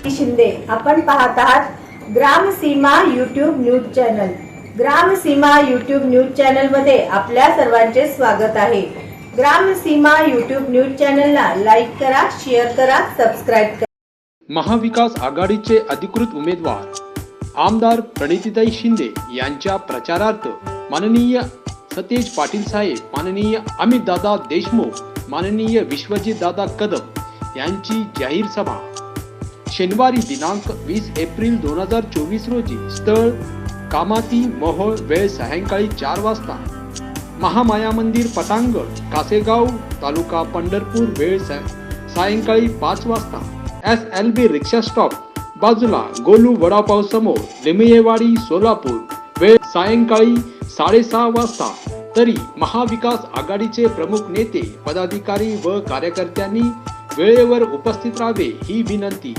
शिंदे. आपण पाहत आहात Gramseema YouTube news channel. Gramseema YouTube news channel मध्ये आपल्या सर्वांचे स्वागत आहे. ग्रामसीमा यूट्यूब न्यूज चॅनलला लाईक करा, शेअर करा, सबस्क्राइब करा. महाविकास आघाडीचे अधिकृत उमेदवार आमदार प्रणितीताई शिंदे यांच्या प्रचारार्थ माननीय सतेज पाटील साहेब, माननीय अमितदादा देशमुख, माननीय विश्वजितदादा कदम यांची जाहीर सभा शनिवारी दिनांक 20 एप्रिल 2024 रोजी स्थळ कामाती मोहोळ, वेळ सायंकाळी 4 वाजता. महामाया मंदिर पटांगण, कासेगाव, तालुका पंढरपूर, वेळ सायंकाळी 5 वाजता. SLB रिक्षा स्टॉप बाजूला, गोलू वडापाव समोर, लिमयेवाडी, सोलापूर, वेळ सायंकाळी 6:30 वाजता. तरी महाविकास आघाडीचे प्रमुख नेते, पदाधिकारी व कार्यकर्त्यांनी वेळेवर उपस्थित राहावे ही विनंती.